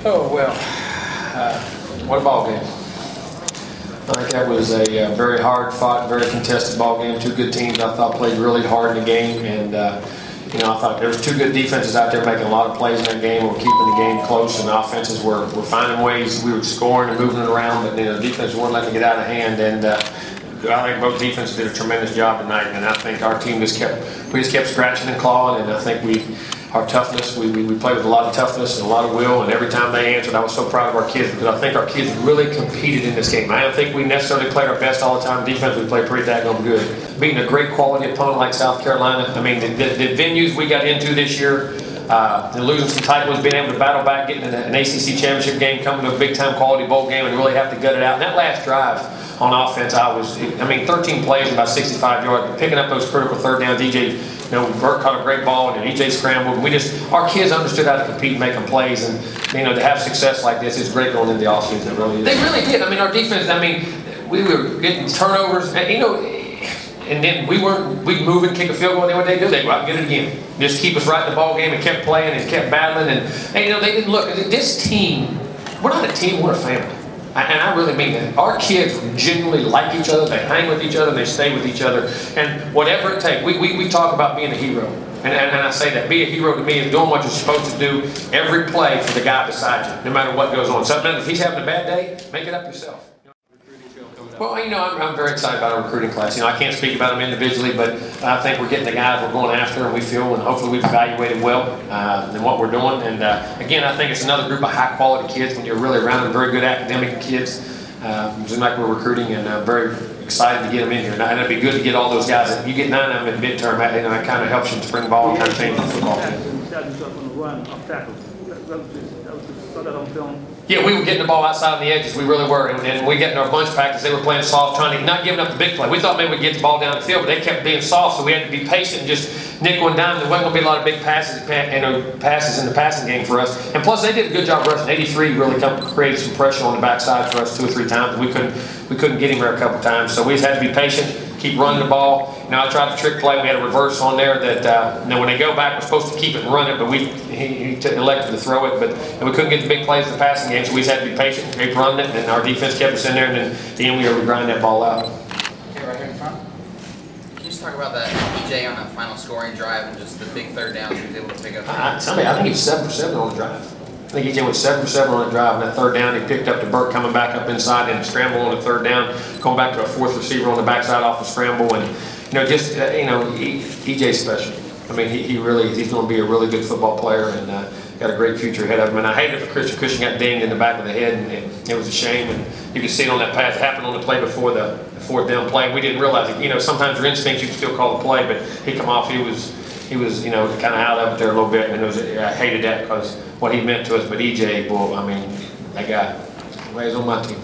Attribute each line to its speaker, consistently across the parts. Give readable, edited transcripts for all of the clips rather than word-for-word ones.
Speaker 1: Oh, well, what a ball game. I think that was a very hard-fought, very contested ball game. Two good teams I thought played really hard in the game, and I thought there was two good defenses out there making a lot of plays in that game. We're keeping the game close, and the offenses were finding ways. We were scoring and moving it around, but the defense weren't letting it get out of hand. And I think both defenses did a tremendous job tonight, and I think our team just kept scratching and clawing, and I think our toughness, we played with a lot of toughness and a lot of will, and every time they answered, I was so proud of our kids because I think our kids really competed in this game. I don't think we necessarily played our best all the time. Defense, we played pretty daggone good. Beating a great quality opponent like South Carolina, I mean, the venues we got into this year, and losing some tight ones, being able to battle back, getting an ACC championship game, coming to a big-time quality bowl game, and really have to gut it out. And that last drive on offense, 13 plays and about 65 yards, but picking up those critical third downs. Burt caught a great ball, and EJ scrambled. And our kids understood how to compete and make them plays, and to have success like this is great going into the offseason. It really is. They really did. Our defense. We were getting turnovers, and then we'd move and kick a field goal, and then what they do, they go out and get it again. Just keep us right in the ball game and kept playing and kept battling. And they didn't look. This team, we're not a team, we're a family. And I really mean that. Our kids genuinely like each other, they hang with each other, and they stay with each other. And whatever it takes, we talk about being a hero. And I say that, be a hero to me is doing what you're supposed to do every play for the guy beside you, no matter what goes on. Sometimes if he's having a bad day, make it up yourself. Well, I'm very excited about our recruiting class. I can't speak about them individually, but I think we're getting the guys we're going after, and we feel, and hopefully we've evaluated well in what we're doing. And again, I think it's another group of high-quality kids when you're really around them, very good academic kids. It seems like we're recruiting, and I'm very excited to get them in here. And it'd be good to get all those guys. You get 9 of them in midterm, it kind of helps you in spring ball and kind of change the football team. Yeah, we were getting the ball outside on the edges. We really were. And we getting our bunch practice. They were playing soft, not giving up the big play. We thought maybe we'd get the ball down the field, but they kept being soft, so we had to be patient and just nickel and dime. There wasn't going to be a lot of big passes in the passing game for us. And plus, they did a good job rushing. 83 really created some pressure on the backside for us 2 or 3 times. We couldn't get him there a couple times, so we just had to be patient, keep running the ball. I tried to trick play. We had a reverse on there that when they go back, we're supposed to keep it and run it, but he elected to throw it. And we couldn't get the big plays in the passing game, so we just had to be patient, keep running it, and our defense kept us in there, and then at the end we were able to grind that ball out.
Speaker 2: Okay, right here in front. Can you just talk about that EJ on the final scoring drive and just the big third downs he was able to pick up?
Speaker 1: I think he was 7 for 7 on the drive. I think EJ went 7 for 7 on that drive, and that third down he picked up to Burt coming back up inside and scramble on the third down, going back to a 4th receiver on the backside off the scramble, and EJ's special. He's going to be a really good football player, and got a great future ahead of him. And I hated it for Christian got dinged in the back of the head, and it was a shame. And you could see it on that pass. It happened on the play before the 4th down play. We didn't realize it. Sometimes your instincts you can still call the play, but he come off. He was kind of out of it there a little bit, and I hated that because what he meant to us. But EJ, boy, that guy, he's on my team.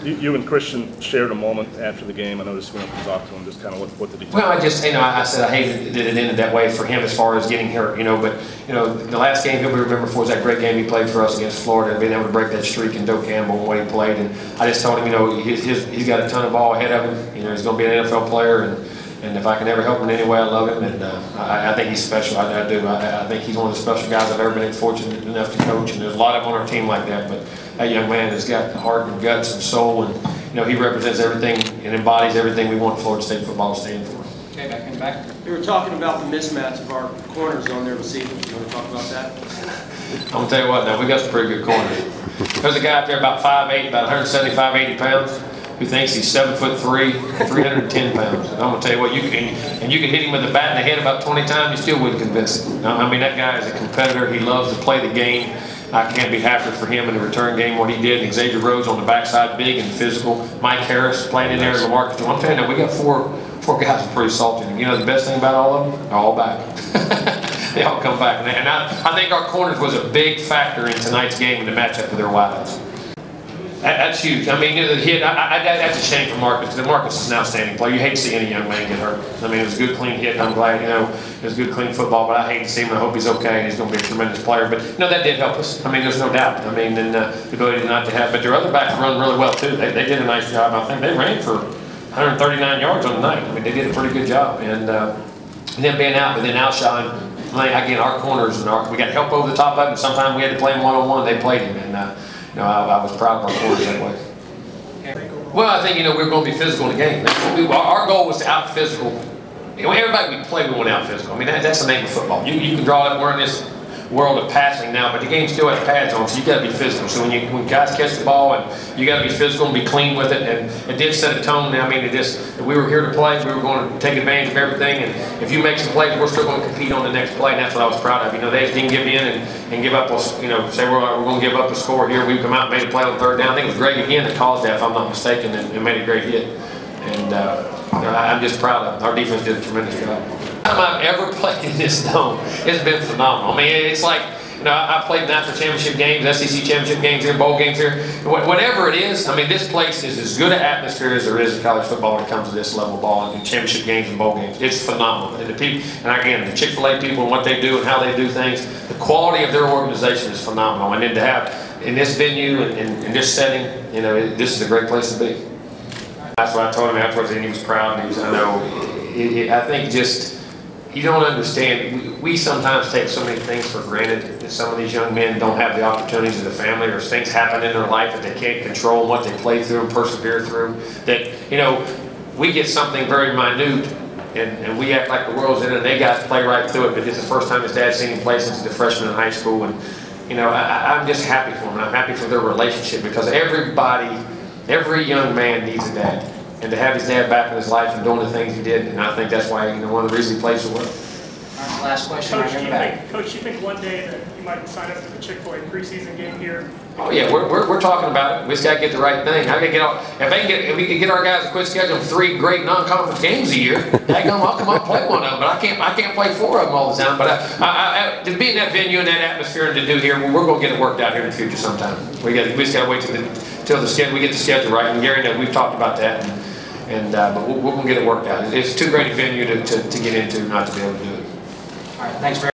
Speaker 3: You and Christian shared a moment after the game. I noticed when we talked to him, just kind of what did he
Speaker 1: Well, I said I hated that it ended that way for him as far as getting hurt, but the last game he'll be remembered for was that great game he played for us against Florida and being able to break that streak and Doe Campbell and what he played. And I just told him, he's got a ton of ball ahead of him. He's going to be an NFL player, and if I can ever help him in any way, I love him. And I think he's special. I do. I think he's one of the special guys I've ever been fortunate enough to coach. And there's a lot of them on our team like that. But that young man has got heart and guts and soul, and he represents everything and embodies everything we want Florida State football to stand for.
Speaker 4: Okay, back in the back.
Speaker 5: We were talking about the mismatch of our corners on their receivers. You want to talk about that?
Speaker 1: I'm going to tell you what, now, we got some pretty good corners. There's a guy out there about 5'8", about 175, 80 pounds, who thinks he's 7'3", 310 pounds. And I'm going to tell you what, you can hit him with a bat in the head about 20 times, you still wouldn't convince him. That guy is a competitor. He loves to play the game. I can't be happier for him in the return game, what he did. And Xavier Rhodes on the backside, big and physical. Mike Harris playing in there, and LaMarcus. I'm telling you, we got four guys who are pretty salty. And the best thing about all of them? They're all back. They all come back. And I think our corners was a big factor in tonight's game in the matchup with their wideouts. That's huge. The hit, that's a shame for Marcus, because Marcus is an outstanding player. You hate to see any young man get hurt. It was a good, clean hit, and I'm glad, it was good, clean football, but I hate to see him. I hope he's okay, and he's going to be a tremendous player. But, that did help us. There's no doubt. And the ability not to have, but their other backs run really well, too. They did a nice job. I think they ran for 139 yards on the night. They did a pretty good job. And them being out, but then Alshon, again, our corners and we got help over the top of them. Sometimes we had to play them one-on-one. They played him, and I was proud of our corners that way. Well, I think we're going to be physical in the game. Our goal was to out physical. Everybody we play, we want to out physical. I mean, that's the name of football. You can draw it. We're in this world of passing now, but the game still has pads on, so you got to be physical. So when guys catch the ball, and you got to be physical and be clean with it, and it did set a tone. I mean, if we were here to play, we were going to take advantage of everything, and if you make some plays, we're still going to compete on the next play, and that's what I was proud of. They just didn't give in and give up. Say we're going to give up a score here. We come out and made a play on third down. I think it was Greg again that caused that, if I'm not mistaken, and made a great hit. And I'm just proud of it. Our defense did a tremendous job. Time I've ever played in this dome, it's been phenomenal. I mean, it's like, I played national championship games, SEC championship games here, bowl games here. Whatever it is, I mean, this place is as good an atmosphere as there is in college football when it comes to this level of ball and championship games and bowl games. It's phenomenal. And the people, and again, the Chick-Fil-A people and what they do and how they do things, the quality of their organization is phenomenal. And then to have in this venue and in this setting, this is a great place to be. That's what I told him afterwards, and he was proud. And I think just, you don't understand. We sometimes take so many things for granted that some of these young men don't have the opportunities of the family, or things happen in their life that they can't control, what they play through and persevere through. That, we get something very minute, and we act like the world's in it, and they guys play right through it. But this is the first time his dad's seen him play since he's a freshman in high school. And, I'm just happy for him. And I'm happy for their relationship, because every young man needs a dad. And to have his dad back in his life and doing the things he did, and I think that's why, one of the reasons he plays so well.
Speaker 2: Last question.
Speaker 4: Coach, do you think one day that you might sign up for the Chick-Fil-A preseason game here?
Speaker 1: Oh yeah, we're talking about it. We just got to get the right thing. I got to get off. If we can get our guys to quit scheduling 3 great non-conference games a year, I'll come out and play one of them. But I can't play 4 of them all the time. But to be in that venue and that atmosphere and to do here, we're going to get it worked out here in the future sometime. We just got to wait till we get the schedule right. And Gary, we've talked about that. But we're going to get it worked out. It's too great a venue to get into not to be able to do it.
Speaker 2: All right, thanks very much.